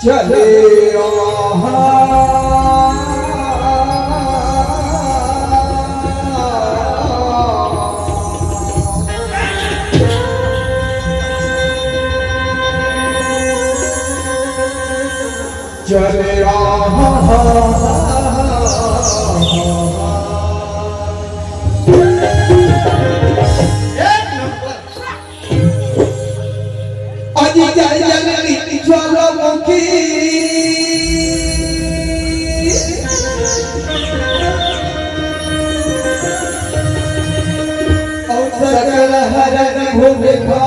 चले सकल हरन भूमिका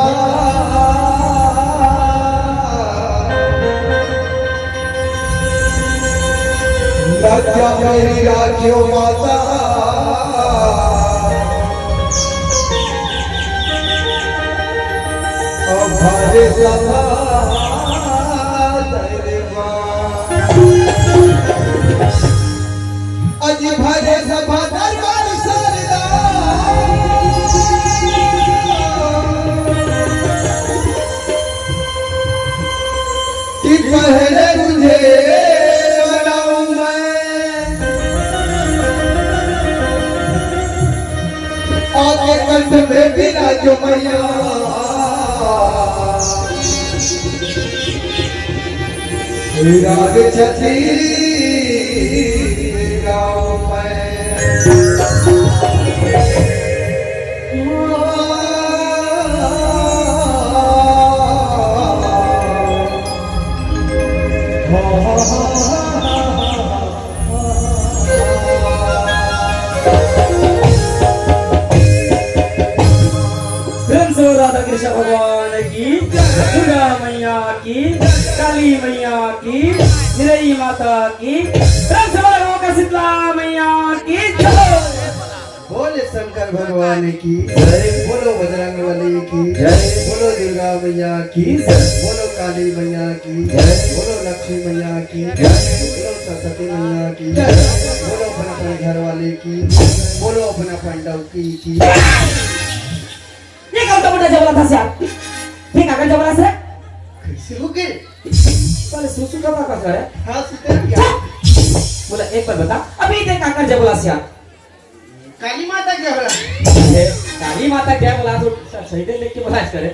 लज्जा मेरी राखियो माता अभारे सभा अजी भरे सभा दरबार सरदा कि पहले मुझे बनाऊं मैं आपके कंठ में बिना जो मैया राग छती गाऊं मैं राधा कृष्ण भगवान की, दुर्गा मैया की, काली मैया की, निरई माता की, शीतला मैया की। बोले शंकर भगवान की जय, बोलो बजरंग बली की जय, बोलो दुर्गा मैया की जय, बोलो काली मैया की जय, बोलो लक्ष्मी मैया की जय, बोलो सरस्वती मैया की जय, बोलो अपने घर वाले की, बोलो अपना पंडव की। ये कौन सा बड़ा जबला था यार? ये काका जबला से? कैसे हो गए? साले सुसु का काका है? हाँ सुते क्या? बोला एक बार बता, अभी ते काका जबला से यार? काली माता क्या बोला? काली माता क्या बोला तो सही दे लेके बोला करे।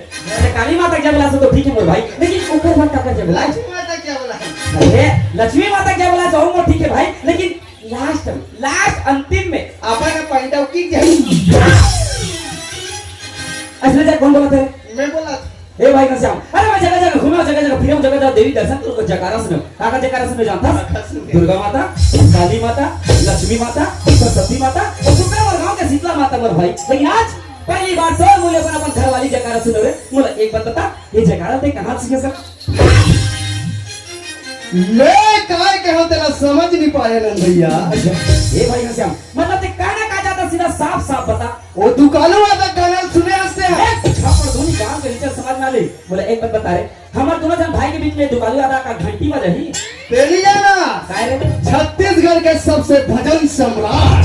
काली माता क्या बोला तो ठीक है मोर भाई, लेकिन ऊपर मत काका क्या बोला? लक्ष्मी माता क्या बोला? अरे लक्ष्मी माता क्या बोला जाऊंगा ठीक है भाई, लेकिन लास्ट अंतिम में अपन पंडव की जय। असली जा कौन बोला थे? मैं बोला ए भाई कश्याम, अरे मैं जगह जगह घूमा, जगह जगह फिर जगह जगह देवी दर्शन तो जयकारा सुनो। काका जयकारा सुनो जानता? दुर्गा माता, काली माता, लक्ष्मी माता, सरस्वती माता और सुंदर और गांव के शीतला माता मोर भाई। लेकिन आज पहली बार तो मुझे अपन घर वाली जयकारा सुनो रे। मुझे एक बात बता, ये जयकारा ते कहां सीखे सर? मैं काय कहो तेरा समझ नहीं पाया नंद भैया। ए भाई कश्याम, मतलब ते कहना का जाता सीधा साफ साफ बता। वो दुकानों वाला गाना सुने हंसते हैं। छापर दोनों गांव के नीचे समझ में आ ले। बोले एक बात बता रे, हमार दोनों जन भाई के बीच में दुकानों वाला का घंटी बजा ही तेरी जाना काय रे? छत्तीसगढ़ के सबसे भजन सम्राट,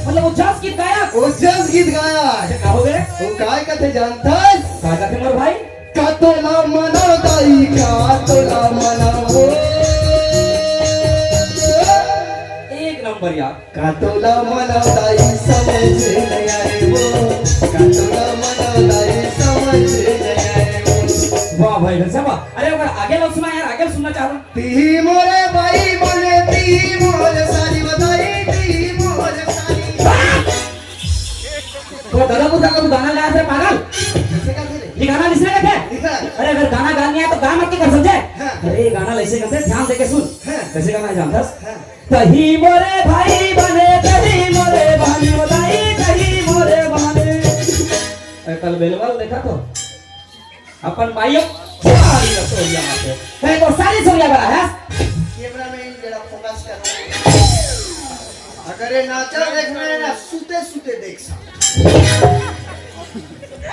मतलब वो जस गीत गाया, वो जस गीत गाया। क्या हो गए? वो काय कथे जानता है? क्या कहते मोर भाई? कातोला मना दाई, कातोला मना हो एक नंबर यार। कातोला मना दाई समझ नहीं आए वो, कातोला मना दाई समझ नहीं आए वो। वाह भाई घनश्याम वाह। अरे अगर आगे लोग सुना यार, आगे सुनना चाह रहा हूँ। ती मोरे भाई बोले ती मोरे सारी बताई, ती मोरे सारी। तो दादा को जाकर गाना गाया थे पागल? कैसे करते रे? ये गाना लिखने का है? अरे अगर गाना गानी है तो गा मत कर समझे? हाँ। अरे ये गाना ऐसे करते ध्यान देके सुन। हाँ। कैसे गाना है जानता? हाँ। कहीं मोरे भाई बने, कहीं मोरे भाई बताई, कहीं मोरे भाई कल बेलवाल देखा तो अपन माइयो सारी रसोइया माते है तो सारी सोया बना है कैमरा में जरा फोकस करो। अगर ये नाचर देख रहे हैं ना सूते सूते देख सकते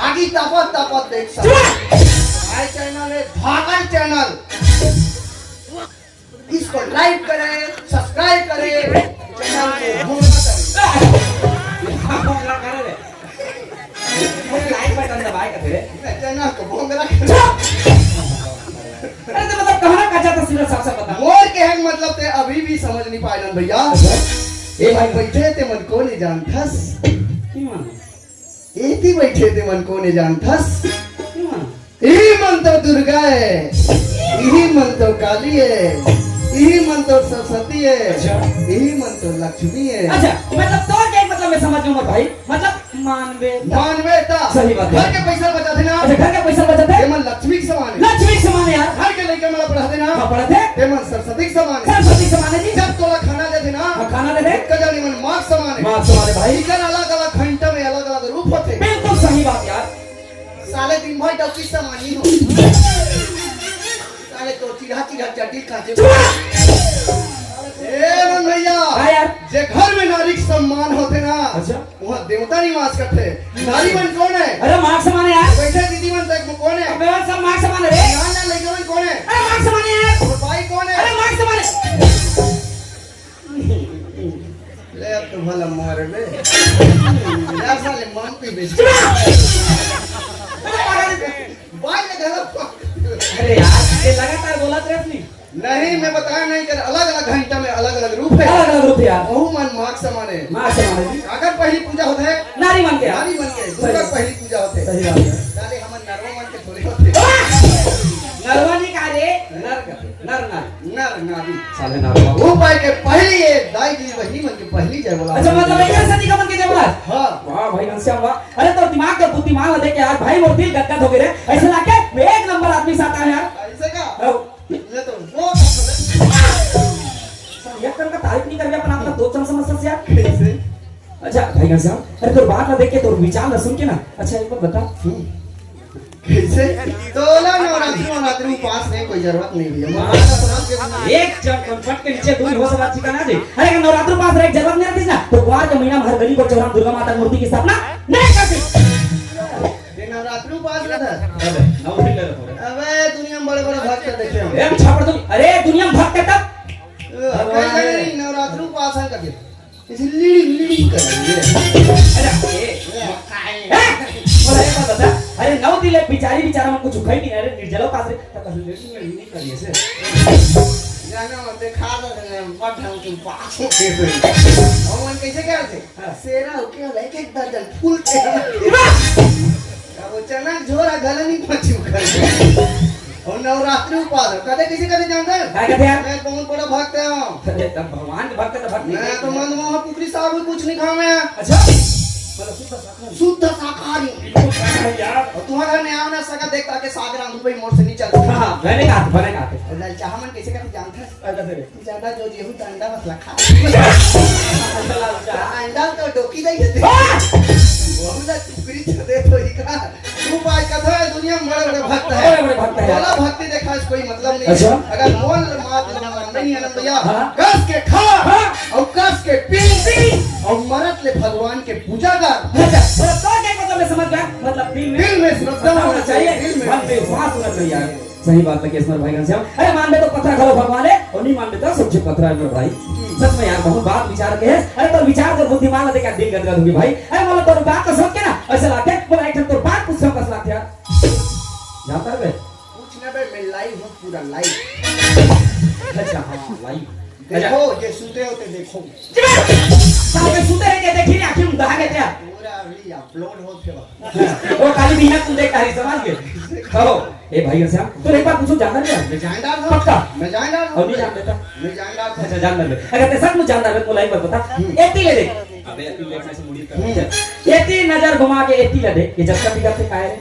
आगे तापत तापत देख सकते हमारे चैनल है भागल चैनल इसको लाइक करें सब्सक्राइब करें चैनल को भोंगला करें लाइक बटन दबाए का तेरे चैनल को भोंगला अरे तो मतलब कहना कच्चा तो सीधा साफ साफ बता मोर के हैं मतलब ते अभी भी समझ नहीं पाए ना भैया ए भाई बैठे थे मन को नहीं जानथस एती बैठे थे मन को नहीं जानथस यही मन तो दुर्गा है यही मन तो काली है यही मन तो सरस्वती है यही मन तो लक्ष्मी है। अच्छा मतलब तो क्या मतलब मैं समझ लूँ भाई मतलब मानवेता सही बात है। घर के पैसा बचा देना अच्छा घर का पैसा बचाते ते मन लक्ष्मी के समान है लक्ष्मी के समान है यार घर के लड़के मला पढ़ा देना पढ़ते ते मन सरस्वती के समान है सरस्वती के समान है जी जब तोला खाना दे देना खाना दे दे कजानी मन मार्क समान है माँ तुम्हारे भाई इधर अलग अलग घंटा में अलग अलग रूप होते बिल्कुल सही बात यार साले दिन भाई डॉक्टर समान ही हो साले तो चिढ़ा चिढ़ा चड्डी खाते ए मन भैया हाँ यार जे घर में नारी के सम्मान होते ना अच्छा वहाँ देवता निवास करते नारी मन कौन है अरे मार्क समान है यार बैठे दीदी मन तक में कौन है अब बेवा सब मार्क समान है रे ना ना लड़के मन कौन है अरे मार्क समान है यार और भाई कौन है अरे मार्क समान है ले अब तो भला मार बे यार साले मान पे बेच भाई ने गलत अरे यार ये लगातार बोला तेरे अपनी नहीं मैं बताया नहीं कर अलग अलग घंटा में अलग अलग रूप है अलग अलग रूप है यार बहु मन मार्ग समान है मार्क समान है जी अगर पहली पूजा होता है नारी मन के यार नारी मन के दुर्गा पहली पूजा होते है सही बात है साले हम नरवा मन के थोड़े होते नरवानी का रे नर नर नर नारी साले नरवा वो पाए के पहली है दाई जी वही मन की पहली जय बोला अच्छा मतलब एक सदी का मन के जय बोला हां वाह भाई घनश्याम वाह अरे तो दिमाग का बुद्धिमान हो देखे यार भाई मोर दिल गदगद हो गए रे ऐसे लाके एक नंबर आदमी साथ आया यार ऐसे का ये तो वो यार का तारीफ नहीं करके अपन अपना दो समस्या से यार कैसे अच्छा भाई घनश्याम अरे तो बात ना देख के तो विचार ना सुन के ना अच्छा एक बात बता कैसे तोला नवरात्रि उपास नहीं कोई जरूरत नहीं भैया एक जब फट के नीचे दूर हो सब ठिकाना दे अरे नवरात्र पास रहे जरूरत नहीं रखी ना तो कुआर के महीना में हर गली को चौराहा दुर्गा माता की मूर्ति की स्थापना नहीं करती ये नवरात्रि उपास का था अबे नवरात्रि कर रहे अबे दुनिया में बड़े बड़े भक्त देखे हम हम छापड़ तुम अरे दुनिया में भक्त है तब नहीं नवरात्रि उपास करके इसे लीड़ी करेंगे अरे बोला एक बात बता अरे नौ दिले बिचारी बेचारा मन कुछ खाई नहीं अरे निर्जला पास रे तब नहीं करिए से जाना मत देखा दो मत हम तुम पास हो के हम मन कैसे करते सेरा होके लाइक एक दर्जन फूल के अब वो चना झोरा गला नहीं पहुंचू कर और नवरात्रि उपास कदे किसी कदे जानते हैं क्या कहते हैं मैं बहुत बड़ा भक्त हूं अरे तब भगवान के भक्त तो भक्त मैं तो मन मोह पुत्री साहब कुछ नहीं खाऊं मैं अच्छा शुद्ध शाकाहारी यार और तुम्हारे घर में आवना सका देख ताके सागर आंधू भाई मोर से नहीं चल हां मैंने कहा और लाल चाह मन कैसे करते जानते हैं ज्यादा जो जेहू अंडा बस लखा अंडा तो डोकी दई देते बहुत टुकड़ी दे तो इका तू पाई कथा है दुनिया में बड़े बड़े भक्त है बोला भक्ति देखा इस कोई मतलब नहीं है अगर मोल मात नहीं है ना भैया कस के खा और कस के पी और मरत ले भगवान के पूजा कर अच्छा तो क्या मतलब मैं समझ गया मतलब दिल में श्रद्धा होना चाहिए दिल में विश्वास होना चाहिए सही बात है केसर भाई घनश्याम अरे मान ले तो पत्थर खाओ भगवान है और नहीं मान ले तो सच्चे पत्थर है मेरे भाई सच में यार बहुत बात विचार के है अरे तो विचार कर बुद्धिमान है क्या दिल गदगद होगी भाई अरे मतलब तो बात को समझ के ना ऐसे लाके बोला एक तो बात कुछ समझ लाते यार जाता है पूछने पे मैं लाइव हूं पूरा लाइव अच्छा हां लाइव देखो ये सूते होते देखो साले सूते रह के देखी आंखें मुंदा के क्या पूरा अभी अपलोड होते हो वो काली बिना तुम देख तारी समझ गए कहो ए भाई घनश्याम तो एक बात पूछो जानना क्या मैं जानदार हूं पक्का मैं जानदार हूं और नहीं जान देता मैं जानदार हूं अच्छा जानदार ले अगर ते सच में जानदार है तो लाइव पर बता एती ले दे अबे एती ले ऐसे मुड़ी कर एती नजर घुमा के एती ले दे ये जब का पिकअप से काहे रे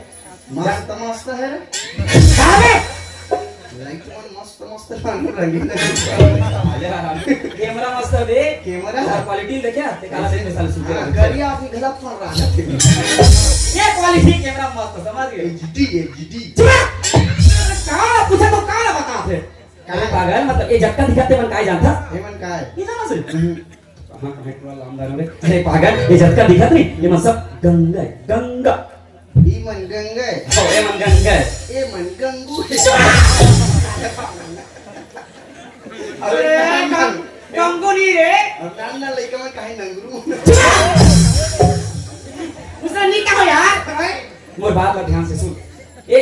मस्त मस्त है रे काहे लाइक वन मस्त मस्त रंगीन कैमरा मस्त है दे कैमरा क्वालिटी देखे ते काला से मिसाल सुते गरिया अपनी गलत पर रहा ये क्वालिटी कैमरा मस्त समझ गए एचडी कहाँ पूछा तो कहाँ बता थे अरे पागल मतलब ये झटका दिखाते मन काय जानता हेमन काय ये समझ रहे हाँ थोड़ा लामदार रे अरे पागल ये झटका दिखत नहीं ये मन सब गंगा है, गंगा ई मन गंगे ओ ये मन गंगा है। ए मन गंगू अरे गंगू नहीं रे और नाना लइका में काहे नंगरू उसने नहीं कहा यार मोर बात पर ध्यान से सुन ये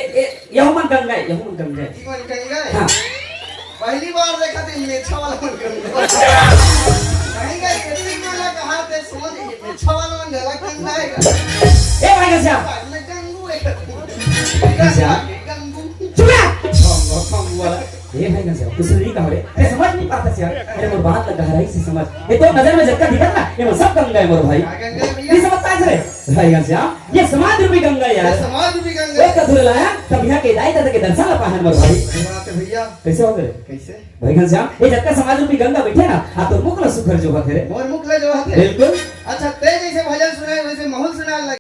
यह मन गंगा है, यह मन गंगा है। ई मन गंगे हाँ पहली बार देखा थे मेछा वाला मन गंगा कहीं का इतनी वाला कहा थे समझ मेछा वाला मन गला गंगा है ए भाई कैसे मैं गंगू है गंगू चुप गंगू वाला ये भाई कैसे कुछ नहीं कहा रे अरे समझ नहीं पाता यार अरे मोर बात लगा गहराई से समझ ये तो नजर में झटका दिखा ना ये सब गंगा है मोर भाई गंगा ये भैया समझ पाए रे भाई कैसे ये समाज रूपी गंगा है यार समाज भी गंगा एक अधूरे लाया तब यहाँ के दाई दादा के दर्शन ला पाहन मोर भाई बात है भैया कैसे हो गए कैसे भाई घनश्याम ये झटका समाज रूपी गंगा बैठे ना आ तो मुख ला सुखर जो होते रे मोर मुख ले जो हाथ बिल्कुल अच्छा ते जैसे भजन सुनाए वैसे माहौल सुनाए